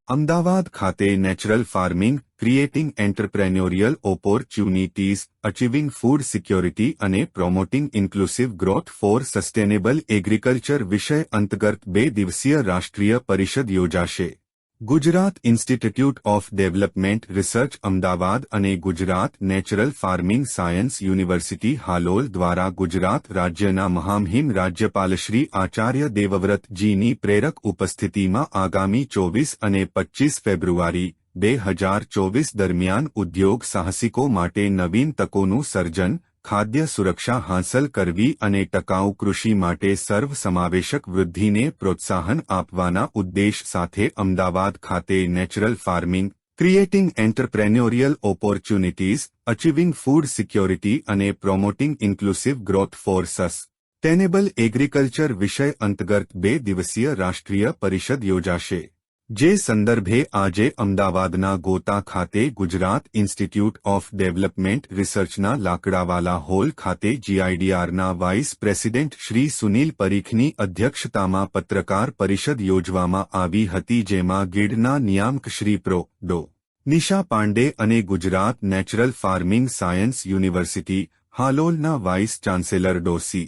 અમદાવાદ ખાતે natural farming, creating entrepreneurial opportunities, achieving food security અને promoting inclusive growth for sustainable agriculture વિષય અંતર્ગત 2 દિવસીય રાષ્ટ્રીય પરિષદ યોજાશે. Gujarat Institute of Development Research Ahmedabad અને Gujarat Natural Farming Science University Halol દ્વારા ગુજરાત રાજ્યના મહામહિમ રાજ્યપાલશ્રી આચાર્ય દેવવ્રતજીની પ્રેરક ઉપસ્થિતિમાં આગામી 24 અને 25 ફેબ્રુઆરી 2024 દરમિયાન ઉદ્યોગ સાહસિકો માટે નવીન તકોનું સર્જન, ખાદ્ય સુરક્ષા હાંસલ કરવી અને ટકાઉ કૃષિ માટે સર્વસમાવેશક વૃદ્ધિને પ્રોત્સાહન આપવાના ઉદ્દેશ સાથે અમદાવાદ ખાતે natural farming, creating entrepreneurial opportunities, achieving food security અને promoting inclusive growth for sustainable agriculture વિષય અંતર્ગત 2 દિવસીય રાષ્ટ્રીય પરિષદ યોજાશે. જે સંદર્ભે આજે અમદાવાદના ગોતા ખાતે ગુજરાત ઇન્સ્ટિટ્યૂટ ઓફ ડેવલપમેન્ટ રિસર્ચના લાકડાવાલા હોલ ખાતે જીઆઈડીઆરના વાઇસ પ્રેસિડેન્ટ શ્રી સુનિલ પરીખની અધ્યક્ષતામાં પત્રકાર પરિષદ યોજવામાં આવી હતી, જેમાં ગીડના નિયામક શ્રી પ્રો. ડો. નિશા પાંડે અને Gujarat Natural Farming Science University હાલોલના વાઇસ ચાન્સેલર ડો.સી.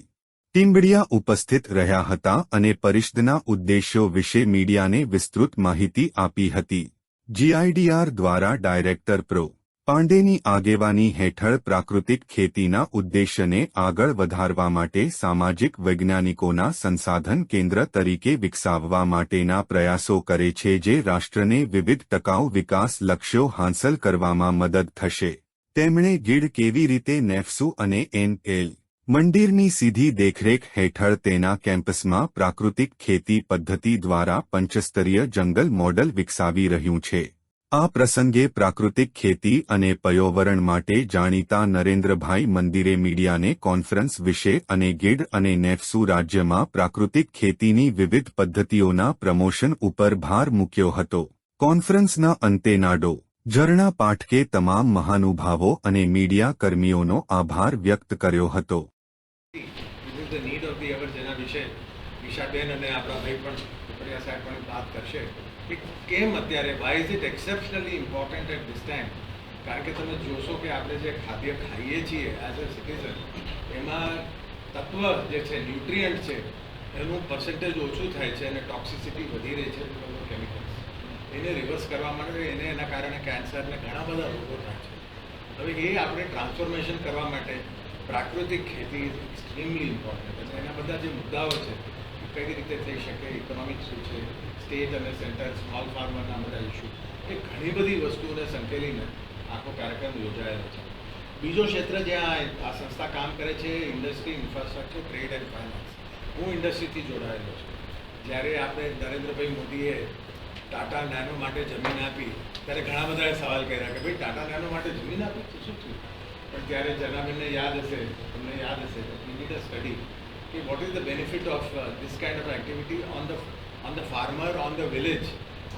ટીમ્બડિયા ઉપસ્થિત રહ્યા હતા અને પરિષદના ઉદ્દેશ્યો વિશે મીડિયાને વિસ્તૃત માહિતી આપી હતી. જીઆઈડીઆર દ્વારા ડાયરેક્ટર પ્રો. પાંડેની આગેવાની હેઠળ પ્રાકૃતિક ખેતીના ઉદ્દેશ્યને આગળ વધારવા માટે સામાજિક વૈજ્ઞાનિકોના સંસાધન કેન્દ્ર તરીકે વિકસાવવા માટેના પ્રયાસો કરે છે, જે રાષ્ટ્રને વિવિધ ટકાઉ વિકાસ લક્ષ્યો હાંસલ કરવામાં મદદ થશે. તેમણે ગીડ કેવી રીતે નેફસુ અને એન.એલ. મંદિરની સીધી દેખરેખ હેઠળ તેના કેમ્પસમાં પ્રાકૃતિક ખેતી પદ્ધતિ દ્વારા પંચસ્તરીય જંગલ મોડલ વિકસાવી રહ્યું છે. આ પ્રસંગે પ્રાકૃતિક ખેતી અને પર્યાવરણ માટે જાણીતા નરેન્દ્રભાઈ મંદિરે મીડિયાને કોન્ફરન્સ વિશે અને ગીડ અને નેફસુ રાજ્યમાં પ્રાકૃતિક ખેતીની વિવિધ પદ્ધતિઓના પ્રમોશન ઉપર ભાર મૂક્યો હતો. કોન્ફરન્સના અંતે નાડો. ઝરણા પાઠકે તમામ મહાનુભાવો અને મીડિયા કર્મીઓનો આભાર વ્યક્ત કર્યો હતો. ધ નીડ ઓફ ધી અવર, જેના વિશે નિશાબેન અને આપણા ભાઈ પણ ઉપડિયા સાહેબ પણ વાત કરશે કે કેમ અત્યારે why is it exceptionally important at this time. કારણ કે તમે જોશો કે આપણે જે ખાદ્ય ખાઈએ છીએ એઝ અ સિટીઝન, એમાં તત્વ જે છે, ન્યુટ્રિયન્ટ છે, એનું પર્સન્ટેજ ઓછું થાય છે અને ટોક્સિસિટી વધી રહી છે બીકોઝ ઓફ કેમિકલ્સ. એને રિવર્સ કરવા માટે એના કારણે કેન્સર ને ઘણા બધા રોગો થાય છે. હવે એ આપણે ટ્રાન્સફોર્મેશન કરવા માટે પ્રાકૃતિક ખેતી ઇઝ એક્સ્ટ્રીમલી ઇમ્પોર્ટન્ટ. અને એના બધા જે મુદ્દાઓ છે કઈ રીતે થઈ શકે, ઇકોનોમિક શું છે, સ્ટેટ અને સેન્ટર, સ્મોલ ફાર્મરના બધા ઇસ્યુ, એ ઘણી બધી વસ્તુઓને સંકેલીને આખો કાર્યક્રમ યોજાયેલો છે. બીજો ક્ષેત્ર જ્યાં આ સંસ્થા કામ કરે છે, industry, infrastructure, trade and finance. હું ઇન્ડસ્ટ્રીથી જોડાયેલો છું. જ્યારે આપણે નરેન્દ્રભાઈ મોદીએ ટાટા નેનો માટે જમીન આપી ત્યારે ઘણા બધાએ સવાલ કર્યા કે ભાઈ ટાટા નેનો માટે જમીન આપી તો શું થયું? પણ ત્યારે જનાબેનને યાદ હશે, તમને યાદ હશે, વી નીડ અ સ્ટડી કે what is the benefit of this kind of activity on the farmer, on the village,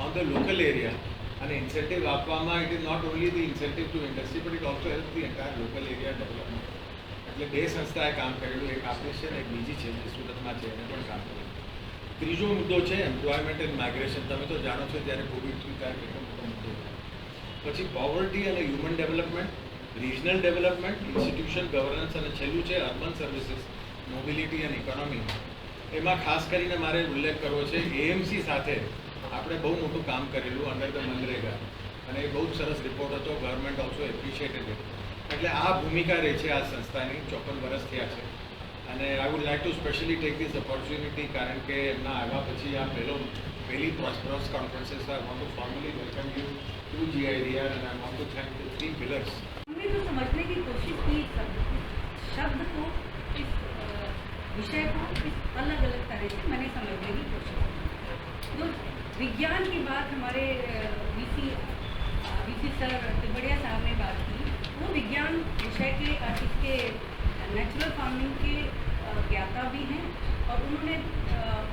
on the local area. અને ઇન્સેન્ટિવ આપવામાં it is not only the incentive to industry but it also help the entire local area development. એટલે 2 સંસ્થાએ કામ કરેલું, એક આપણી છે ને એક બીજી છે જે સુરતમાં છે, એને પણ કામ કરેલું. ત્રીજો મુદ્દો છે એમ્પ્લોયમેન્ટ એન્ડ માઇગ્રેશન. તમે તો જાણો છો જ્યારે કોવિડ થયું ત્યારે કેટલો મોટો મુદ્દો. પછી પોવર્ટી અને human development, regional development, institution governance અને છેલ્લું છે urban services, mobility and economy. એમાં ખાસ કરીને મારે ઉલ્લેખ કરવો છે એએમસી સાથે આપણે બહુ મોટું કામ કરેલું અંડર ધ મનરેગા, અને એ બહુ જ સરસ રિપોર્ટ હતો. Government also appreciated it. એટલે આ ભૂમિકા રહી છે આ સંસ્થાની. 54 વર્ષ થયા છે. અને I would like to specially take this opportunity, કારણ કે એમના આવ્યા પછી આ પહેલી prosperous conferences I want to formally welcome you to GIDR and I want to thank the 3 pillars. हमने तो समझने की कोशिश की शब्द को, इस विषय को इस अलग अलग तरह से मैंने समझने की कोशिश की. तो विज्ञान की बात हमारे वीसी सर तिबड़िया साहब ने बात की. वो विज्ञान विषय के इसके नेचुरल फार्मिंग के ज्ञाता भी हैं और उन्होंने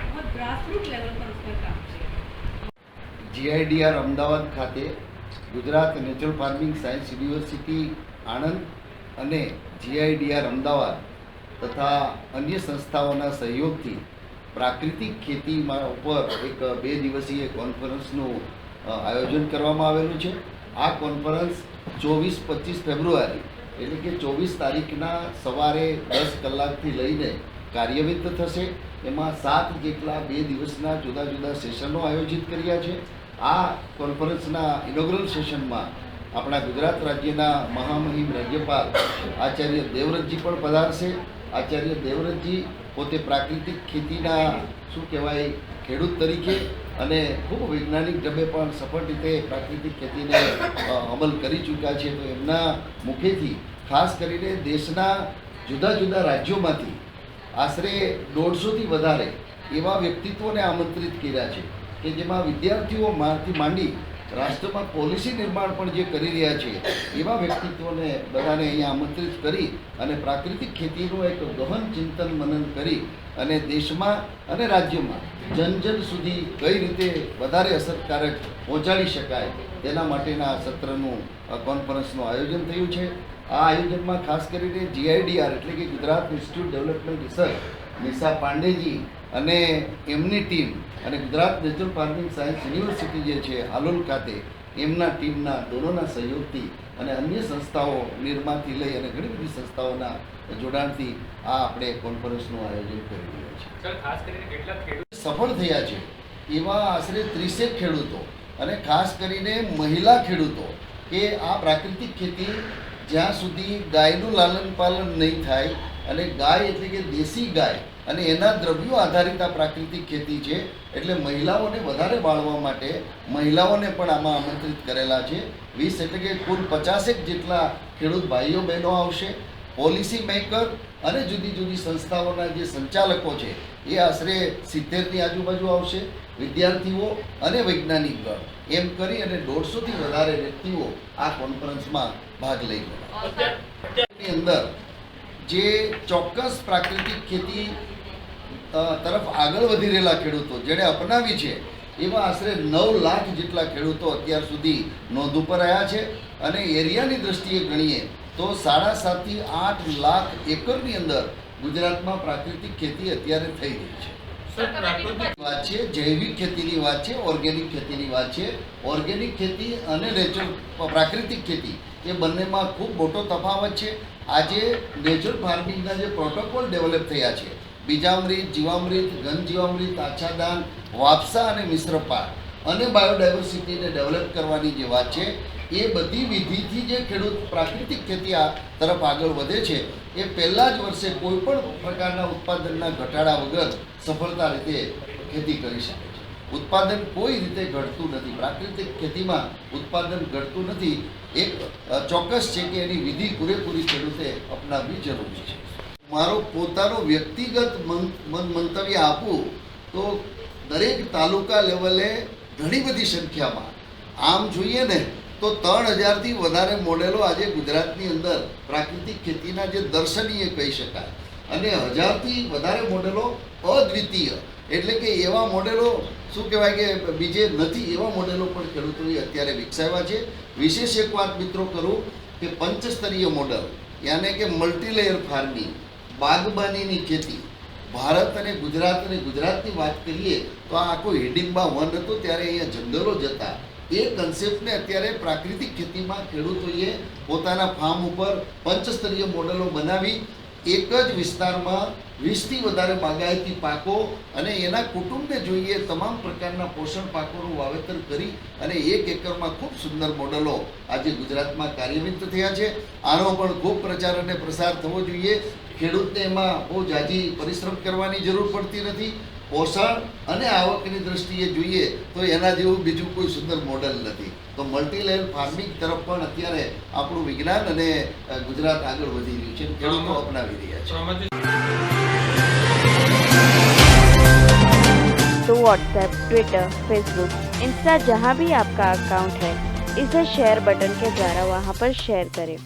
बहुत ग्रासरूट लेवल पर उस पर काम किया. GIDR અમદાવાદ ખાતે Gujarat Natural Farming Science university Anand અને GIDR અમદાવાદ તથા અન્ય સંસ્થાઓના સહયોગથી પ્રાકૃતિક ખેતીમાં ઉપર એક 2 દિવસીય કોન્ફરન્સનું આયોજન કરવામાં આવેલું છે. આ કોન્ફરન્સ 24-25 ફેબ્રુઆરી એટલે કે 24 તારીખના સવારે 10 કલાકથી લઈને કાર્યરત થશે. એમાં 7 જેટલા 2 દિવસના જુદા જુદા સેશનો આયોજિત કર્યા છે. આ કોન્ફરન્સના ઇનોગ્રલ સેશનમાં આપણા ગુજરાત રાજ્યના મહામહિમ રાજ્યપાલ આચાર્ય દેવવ્રતજી પણ પધારશે. આચાર્ય દેવવ્રતજી પોતે પ્રાકૃતિક ખેતીના શું કહેવાય ખેડૂત તરીકે અને ખૂબ વૈજ્ઞાનિક ઢબે પણ સફળ રીતે પ્રાકૃતિક ખેતીને અમલ કરી ચૂક્યા છે. તો એમના મુખેથી ખાસ કરીને દેશના જુદા જુદા રાજ્યોમાંથી આશરે 150થી વધારે એવા વ્યક્તિત્વોને આમંત્રિત કર્યા છે કે જેમાં વિદ્યાર્થીઓમાંથી માંડી રાષ્ટ્રમાં પોલિસી નિર્માણ પણ જે કરી રહ્યા છે એવા વ્યક્તિત્વોને બધાને અહીંયા આમંત્રિત કરી અને પ્રાકૃતિક ખેતીનું એક ગહન ચિંતન મનન કરી અને દેશમાં અને રાજ્યમાં જન જન સુધી કઈ રીતે વધારે અસરકારક પહોંચાડી શકાય તેના માટેના સત્રનું કોન્ફરન્સનું આયોજન થયું છે. આ આયોજનમાં ખાસ કરીને GIDR એટલે કે Gujarat Institute Development Research Nisha પાંડેજી અને એમની ટીમ અને Gujarat Natural Farming Science University જે છે હાલોલ ખાતે એમના ટીમના દોનોના સહયોગથી અને અન્ય સંસ્થાઓ નિર્માણથી લઈ અને ઘણી બધી સંસ્થાઓના જોડાણથી આ આપણે કોન્ફરન્સનું આયોજન કરી રહ્યા છીએ. સર, ખાસ કરીને કેટલા ખેડૂત સફળ થયા છે એવા આશરે 30 ખેડૂતો અને ખાસ કરીને મહિલા ખેડૂતો કે આ પ્રાકૃતિક ખેતી જ્યાં સુધી ગાયનું લાલન પાલન નહીં થાય અને ગાય એટલે કે દેશી ગાય અને એના દ્રવ્યો આધારિત આ પ્રાકૃતિક ખેતી છે એટલે મહિલાઓને વધારે બાળવા માટે મહિલાઓને પણ આમાં આમંત્રિત કરેલા છે. 20 એટલે કે કુલ 50 જેટલા ખેડૂત ભાઈઓ બહેનો આવશે. પોલિસી મેકર અને જુદી જુદી સંસ્થાઓના જે સંચાલકો છે એ આશરે 70ની આજુબાજુ આવશે. વિદ્યાર્થીઓ અને વૈજ્ઞાનિક ગણ એમ કરી અને 150થી વધારે વ્યક્તિઓ આ કોન્ફરન્સમાં ભાગ લઈ ગયા. ની અંદર જે ચોક્કસ પ્રાકૃતિક ખેતી તરફ આગળ વધી રહેલા ખેડૂતો જેણે અપનાવી છે એવા આશરે 9 લાખ જેટલા ખેડૂતો અત્યાર સુધી નોંધ ઉપર આવ્યા છે અને એરિયાની દ્રષ્ટિએ ગણીએ તો 7.5 થી 8 લાખ એકરની અંદર ગુજરાતમાં પ્રાકૃતિક ખેતી અત્યારે થઈ રહી છે. વાત છે જૈવિક ખેતીની વાત છે, ઓર્ગેનિક ખેતીની વાત છે. ઓર્ગેનિક ખેતી અને નેચરલ પ્રાકૃતિક ખેતી એ બંનેમાં ખૂબ મોટો તફાવત છે. આજે નેચરલ ફાર્મિંગના જે પ્રોટોકોલ ડેવલપ થયા છે બીજામૃત, જીવામૃત, ઘન જીવામૃત, આચ્છાદન, વાપસા અને મિશ્ર પાક અને બાયોડાયવર્સિટીને ડેવલપ કરવાની જે વાત છે એ બધી વિધિથી જે ખેડૂત પ્રાકૃતિક ખેતી તરફ આગળ વધે છે એ પહેલા જ વર્ષે કોઈ પણ પ્રકારના ઉત્પાદનના ઘટાડા વગર સફળતા રીતે ખેતી કરી શકે છે. ઉત્પાદન કોઈ રીતે ઘટતું નથી. પ્રાકૃતિક ખેતીમાં ઉત્પાદન ઘટતું નથી. એક ચોક્કસ છે કે એની વિધિ પૂરેપૂરી ખેડૂતે અપનાવવી જરૂરી છે. મારો પોતાનો વ્યક્તિગત મંતવ્ય આપું તો દરેક તાલુકા લેવલે ઘણી બધી સંખ્યામાં આમ જોઈએ ને તો 3000થી વધારે મોડેલો આજે ગુજરાતની અંદર પ્રાકૃતિક ખેતીના જે દર્શનીય કહી શકાય અને 1000થી વધારે મોડેલો અદ્વિતીય એટલે કે એવા મોડેલો શું કહેવાય કે બીજે નથી એવા મોડેલો પણ ખેડૂતોએ અત્યારે વિકસાવ્યા છે. વિશેષ એક વાત મિત્રો કરું કે પંચસ્તરીય મોડલ યાને કે મલ્ટીલેયર ફાર્મિંગ, બાગબાનીની ખેતી ભારત અને ગુજરાતની વાત કરીએ તો આ આખો હિડિંબા વન હતો ત્યારે અહીંયા જંગલો જતા એ કન્સેપ્ટને અત્યારે પ્રાકૃતિક ખેતીમાં ખેડૂતોએ પોતાના ફાર્મ ઉપર પંચસ્તરીય મોડેલો બનાવી એક જ વિસ્તારમાં 20થી વધારે બાગાયતી પાકો અને એના કુટુંબને જોઈએ તમામ પ્રકારના પોષણ પાકોનું વાવેતર કરી અને 1 એકરમાં ખૂબ સુંદર મોડેલો આજે ગુજરાતમાં કાર્યરત થયા છે. આનો પણ ખૂબ પ્રચાર અને પ્રસાર થવો જોઈએ. ખેડૂતને એમાં બહુ જાજી પરિશ્રમ કરવાની જરૂર પડતી નથી. પોષણ અને આવકની દ્રષ્ટિએ જોઈએ તો એના જેવું બીજું કોઈ સુંદર મોડેલ નથી. તો મલ્ટીલેયર ફાર્મિંગ તરફ પણ અત્યારે આપણું વિજ્ઞાન અને ગુજરાત આગળ વધી રહ્યું છે, ખેડૂતો અપનાવી રહ્યા છે. तो व्हाट्सएप, ट्विटर, फेसबुक, इंस्टा जहाँ भी आपका अकाउंट है इसे शेयर बटन के द्वारा वहाँ पर शेयर करें.